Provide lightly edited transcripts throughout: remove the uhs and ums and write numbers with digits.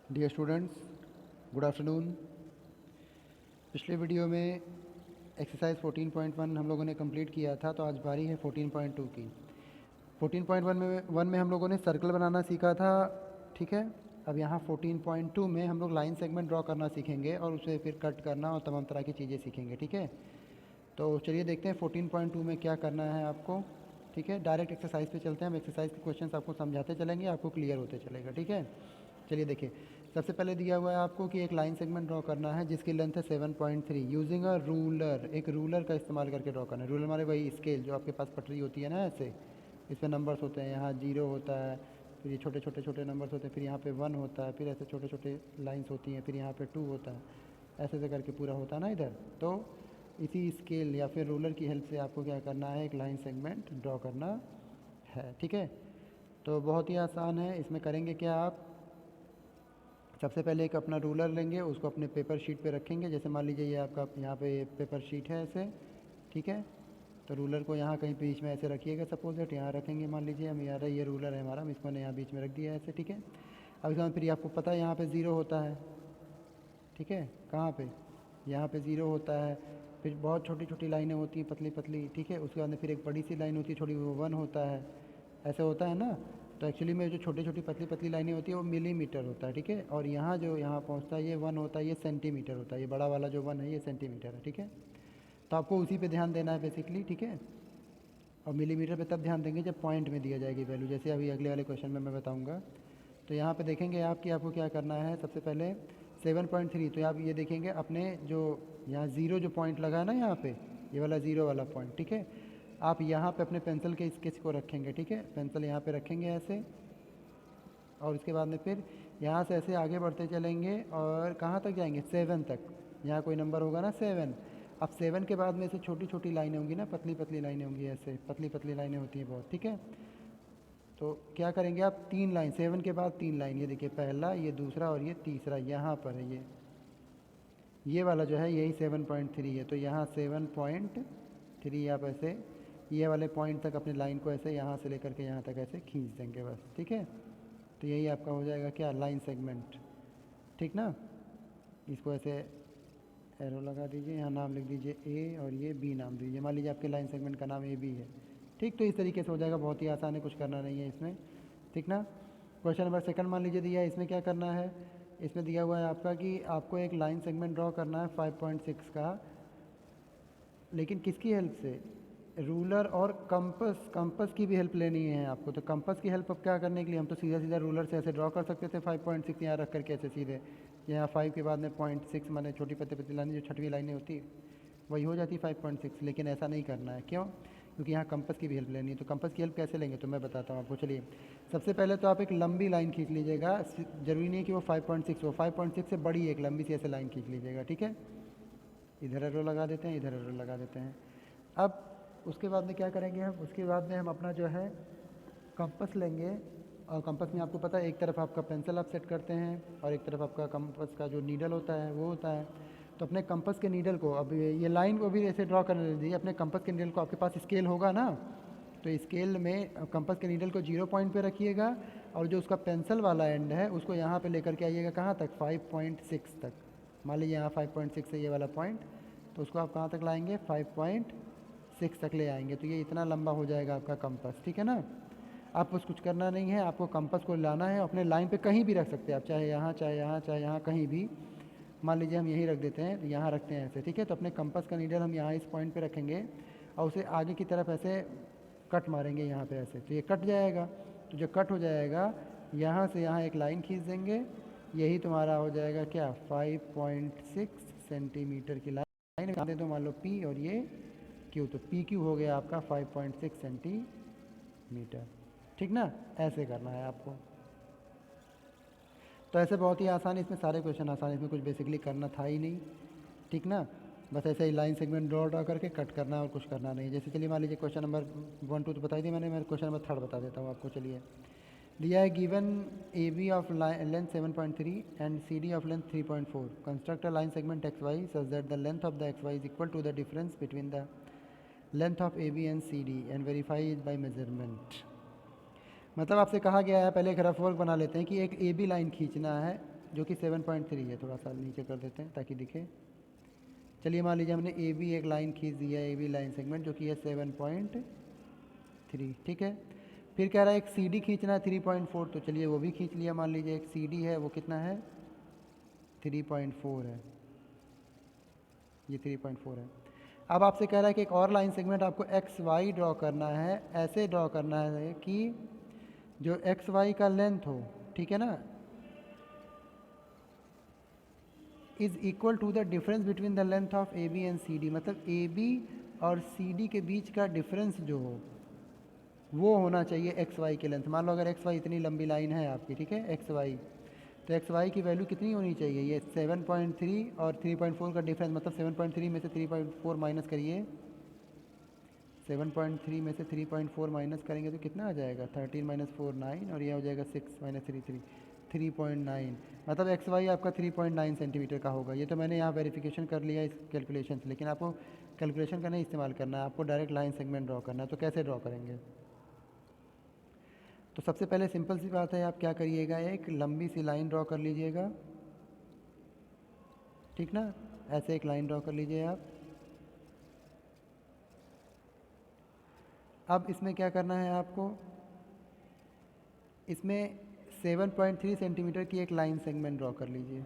Dear students, good afternoon. पिछले video में exercise 14.1 हम लोगों ने कंप्लीट किया था, तो आज बारी है 14.2 की। 14.1 में हम लोगों ने सर्कल बनाना सीखा था, ठीक है। अब यहाँ 14.2 में हम लोग लाइन सेगमेंट ड्रॉ करना सीखेंगे और उसे फिर कट करना और तमाम तरह की चीज़ें सीखेंगे, ठीक है। तो चलिए देखते हैं 14.2 में क्या करना है आपको, ठीक है। डायरेक्ट एक्सरसाइज पे चलते हैं। हम एक्सरसाइज के क्वेश्चंस आपको समझाते चलेंगे, आपको क्लियर होते चलेगा, ठीक है। चलिए देखिए, सबसे पहले दिया हुआ है आपको कि एक लाइन सेगमेंट ड्रॉ करना है जिसकी लेंथ है 7.3 यूजिंग अ रूलर। एक रूलर का इस्तेमाल करके ड्रॉ करना है। रूलर हमारे वही स्केल जो आपके पास पटरी होती है ना, ऐसे इसमें नंबर्स होते हैं। यहाँ 0 होता है, फिर ये छोटे छोटे छोटे नंबर्स होते हैं, फिर यहाँ पे 1 होता है, फिर ऐसे छोटे छोटे लाइन्स होती हैं, फिर यहाँ पे 2 होता है, ऐसे ऐसे करके पूरा होता है ना इधर। तो इसी स्केल या फिर रूलर की हेल्प से आपको क्या करना है, एक लाइन सेगमेंट ड्रॉ करना है, ठीक है। तो बहुत ही आसान है। इसमें करेंगे क्या, आप सबसे पहले एक अपना रूलर लेंगे, उसको अपने पेपर शीट पे रखेंगे। जैसे मान लीजिए ये आपका यहाँ पे पेपर शीट है ऐसे, ठीक है। तो रूलर को यहाँ कहीं बीच में ऐसे रखिएगा, सपोज दैट यहाँ रखेंगे। मान लीजिए हम यार ये रूलर है हमारा, हम इसको यहाँ बीच में रख दिया है ऐसे, ठीक है। अब इसके बाद फिर आपको पता है यहाँ पे 0 होता है, ठीक है। कहाँ पे, यहाँ पे 0 होता है। फिर बहुत छोटी छोटी लाइनें होती हैं, पतली पतली, ठीक है। उसके बाद में फिर एक बड़ी सी लाइन होती है छोटी, वो 1 होता है, ऐसे होता है ना। तो एक्चुअली में जो छोटी छोटी पतली पतली लाइनें होती है वो मिलीमीटर होता है, ठीक है। और यहाँ जो यहाँ पहुँचता है ये 1 होता है, ये सेंटीमीटर होता है। ये बड़ा वाला जो 1 है ये सेंटीमीटर है, ठीक है। तो आपको उसी पे ध्यान देना है बेसिकली, ठीक है। और मिलीमीटर पे तब ध्यान देंगे जब पॉइंट में दिया जाएगी वैल्यू, जैसे अभी अगले वाले क्वेश्चन में मैं बताऊँगा। तो यहाँ पे देखेंगे आप कि आपको क्या करना है। सबसे पहले 7.3, तो आप ये देखेंगे अपने जो यहाँ 0 जो पॉइंट लगा है ना यहाँ पे, ये वाला 0 वाला पॉइंट, ठीक है। आप यहाँ पे अपने पेंसिल के स्केच को रखेंगे, ठीक है। पेंसिल यहाँ पे रखेंगे ऐसे, और उसके बाद में फिर यहाँ से ऐसे आगे बढ़ते चलेंगे और कहाँ तक जाएंगे, 7 तक। यहाँ कोई नंबर होगा ना 7। अब 7 के बाद में ऐसे छोटी छोटी लाइनें होंगी ना, पतली पतली लाइनें होंगी, ऐसे पतली पतली लाइनें होती हैं बहुत, ठीक है। तो क्या करेंगे आप, 3 लाइन, 7 के बाद 3 लाइन, ये देखिए पहला, ये दूसरा और ये तीसरा यहाँ पर है। ये वाला जो है यही 7.3 है। तो यहाँ 7.3 आप ऐसे ये वाले पॉइंट तक अपनी लाइन को ऐसे यहाँ से लेकर के यहाँ तक ऐसे खींच देंगे बस, ठीक है। तो यही आपका हो जाएगा क्या, लाइन सेगमेंट, ठीक ना। इसको ऐसे एरो लगा दीजिए, यहाँ नाम लिख दीजिए ए और ये बी नाम दीजिए। मान लीजिए आपके लाइन सेगमेंट का नाम ए बी है, ठीक। तो इस तरीके से हो जाएगा, बहुत ही आसान है, कुछ करना नहीं है इसमें, ठीक ना। क्वेश्चन नंबर सेकंड मान लीजिए दिया है, इसमें क्या करना है। इसमें दिया हुआ है आपका कि आपको एक लाइन सेगमेंट ड्रॉ करना है 5.6 का, लेकिन किसकी हेल्प से, रूलर और कंपस। कंपस की भी हेल्प लेनी है आपको। तो कंपस की हेल्प अब क्या करने के लिए, हम तो सीधा सीधा रूलर से ऐसे ड्रॉ कर सकते थे 5.6 यहाँ रख करके ऐसे सीधे। यहाँ 5 के बाद में 0.6 माने छोटी पतली पतली लाइनें, जो छठवीं लाइनें होती वही हो जाती 5.6। लेकिन ऐसा नहीं करना है, क्यों, क्योंकि यहाँ कंपस की भी हेल्प लेनी है। तो कंपस की हेल्प कैसे लेंगे तो मैं बताता हूँ आपको। चलिए सबसे पहले तो आप एक लंबी लाइन खींच लीजिएगा। ज़रूरी नहीं है कि वो 5.6 हो, 5.6 से बड़ी एक लंबी सी ऐसे लाइन खींच लीजिएगा, ठीक है। इधर एरो लगा देते हैं, इधर एरो लगा देते हैं। अब उसके बाद में क्या करेंगे हम, उसके बाद में हम अपना जो है कंपस लेंगे। और कंपस में आपको पता है एक तरफ आपका पेंसिल आप सेट करते हैं और एक तरफ आपका कंपस का जो नीडल होता है वो होता है। तो अपने कंपस के नीडल को, अब ये लाइन को भी ऐसे ड्रॉ करने दीजिए। अपने कंपस के नीडल को, आपके पास स्केल होगा ना, तो स्केल में कंपस के नीडल को 0 पॉइंट पे रखिएगा और जो उसका पेंसिल वाला एंड है उसको यहाँ पे लेकर के आइएगा, कहाँ तक, 5.6 तक। मान लीजिए यहाँ 5.6 है ये वाला पॉइंट, तो उसको आप कहाँ तक लाएंगे, 5.6 तक ले आएंगे। तो ये इतना लंबा हो जाएगा आपका कंपस, ठीक है ना। आप बस कुछ करना नहीं है, आपको कंपस को लाना है अपने लाइन पे, कहीं भी रख सकते हैं आप, चाहे यहाँ चाहे यहाँ चाहे यहाँ कहीं भी। मान लीजिए हम यहीं रख देते हैं, तो यहाँ रखते हैं ऐसे, ठीक है। तो अपने कंपस का नीडल हम यहाँ इस पॉइंट पे रखेंगे और उसे आगे की तरफ ऐसे कट मारेंगे यहाँ पे ऐसे, तो ये कट जाएगा। तो जो कट हो जाएगा, यहाँ से यहाँ एक लाइन खींच देंगे, यही तुम्हारा हो जाएगा क्या, 5.6 सेंटीमीटर की लाइन दे दो, मान लो पी और ये क्यू। तो पी क्यू हो गया आपका 5.6 सेंटीमीटर, ठीक ना। ऐसे करना है आपको। तो ऐसे बहुत ही आसान, इसमें सारे क्वेश्चन आसान, इसमें कुछ बेसिकली करना था ही नहीं, ठीक ना। बस ऐसे ही लाइन सेगमेंट ड्रॉ करके कट करना और कुछ करना नहीं। जैसे चलिए मान लीजिए क्वेश्चन नंबर 1 2 तो बताई दी मैंने, मैं क्वेश्चन नंबर 3 बता देता हूँ आपको। चलिए दिया है, given A B of length 7.3 and C D of length 3.4, construct a line segment X Y such that the length of the X Y is equal to the difference between the length of A B and C D and verify is by measurement. मतलब आपसे कहा गया है, पहले एक rough work बना लेते हैं कि एक ए बी लाइन खींचना है जो कि 7.3 है। थोड़ा सा नीचे कर देते हैं ताकि दिखे। चलिए मान लीजिए हमने ए बी एक लाइन खींच दिया, ए बी लाइन सेगमेंट जो कि है 7.3, ठीक है। फिर कह रहा है एक सी डी खींचना है 3.4, तो चलिए वो भी खींच लिया। मान लीजिए एक सी डी है, वो कितना है 3.4 है, ये 3.4 है। अब आपसे कह रहा है कि एक और लाइन सेगमेंट आपको एक्स वाई ड्रॉ करना है। ऐसे ड्रॉ करना है कि जो एक्स वाई का लेंथ हो, ठीक है ना, is equal to the difference between the length of A B and C D. मतलब ए बी और सी डी के बीच का डिफरेंस जो हो वो होना चाहिए एक्स वाई के लेंथ। मान लो अगर एक्स वाई इतनी लंबी लाइन है आपकी, ठीक है, एक्स वाई, तो एक्स वाई की वैल्यू कितनी होनी चाहिए, ये 7.3 और 3.4 का डिफरेंस, मतलब 7.3 में से 3.4 माइनस करिए, 7.3 में से 3.4 माइनस करेंगे तो कितना आ जाएगा, 13 माइनस 4 9, और ये हो जाएगा 6 माइनस 3 3.9। मतलब एक्स वाई आपका 3.9 सेंटीमीटर का होगा। ये तो मैंने यहाँ वेरिफिकेशन कर लिया इस कैलकुलेशन से, लेकिन आपको कैलकुलेशन का नहीं इस्तेमाल करना है, आपको डायरेक्ट लाइन सेगमेंट ड्रॉ करना है। तो कैसे ड्रॉ करेंगे, तो सबसे पहले सिंपल सी बात है, आप क्या करिएगा, एक लंबी सी लाइन ड्रॉ कर लीजिएगा, ठीक ना, ऐसे एक लाइन ड्रॉ कर लीजिए आप। अब इसमें क्या करना है आपको, इसमें 7.3 सेंटीमीटर की एक लाइन सेगमेंट ड्रॉ कर लीजिए,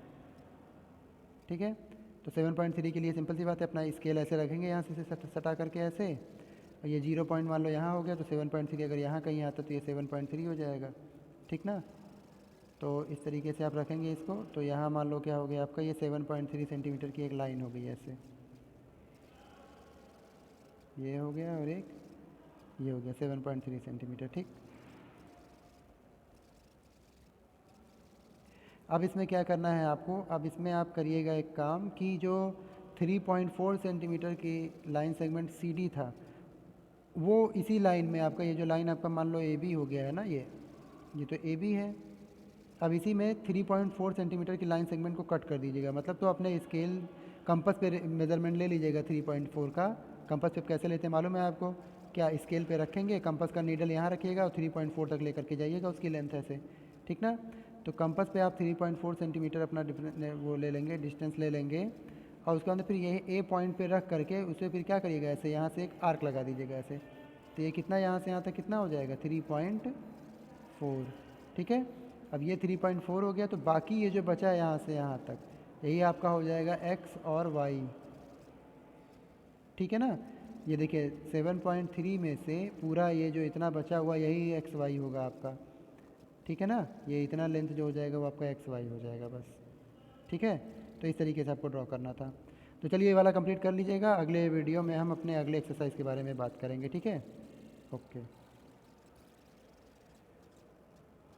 ठीक है। तो 7.3 के लिए सिंपल सी बात है, अपना स्केल ऐसे रखेंगे यहाँ से सटा करके ऐसे, और ये 0 पॉइंट मान लो यहाँ हो गया, तो 7.3 अगर यहाँ कहीं आता तो ये 7.3 हो जाएगा, ठीक ना। तो इस तरीके से आप रखेंगे इसको, तो यहाँ मान लो क्या हो गया आपका, ये 7.3 सेंटीमीटर की एक लाइन हो गई ऐसे, ये हो गया, और एक ये हो गया 7.3 सेंटीमीटर, ठीक। अब इसमें क्या करना है आपको, अब इसमें आप करिएगा एक काम कि जो 3.4 सेंटीमीटर की लाइन सेगमेंट सी डी था, वो इसी लाइन में आपका, ये जो लाइन आपका मान लो ए बी हो गया है ना, ये तो ए बी है। अब इसी में 3.4 सेंटीमीटर की लाइन सेगमेंट को कट कर दीजिएगा। मतलब तो अपने स्केल कंपास पे मेज़रमेंट ले लीजिएगा 3.4 का। कंपास पे कैसे लेते हैं मालूम है आपको, क्या स्केल पे रखेंगे, कंपास का नीडल यहाँ रखिएगा और 3.4 तक लेकर के जाइएगा उसकी लेंथ ऐसे, ठीक ना। तो कंपास पे आप 3.4 सेंटीमीटर अपना वो ले लेंगे, डिस्टेंस ले लेंगे, और उसके अंदर फिर ये ए पॉइंट पे रख करके उसे फिर क्या करिएगा, ऐसे यहाँ से एक आर्क लगा दीजिएगा ऐसे। तो ये कितना यहाँ से यहाँ तक कितना हो जाएगा, 3.4, ठीक है। अब ये 3.4 हो गया, तो बाकी ये जो बचा है यहाँ से यहाँ तक, यही आपका हो जाएगा एक्स और वाई, ठीक है ना। ये देखिए 7.3 में से पूरा ये जो इतना बचा हुआ यही एक्स वाई होगा आपका, ठीक है ना। ये इतना लेंथ जो हो जाएगा वो आपका एक्स वाई हो जाएगा बस, ठीक है। तो इस तरीके से आपको ड्रॉ करना था। तो चलिए ये वाला कंप्लीट कर लीजिएगा, अगले वीडियो में हम अपने अगले एक्सरसाइज के बारे में बात करेंगे, ठीक है, ओके।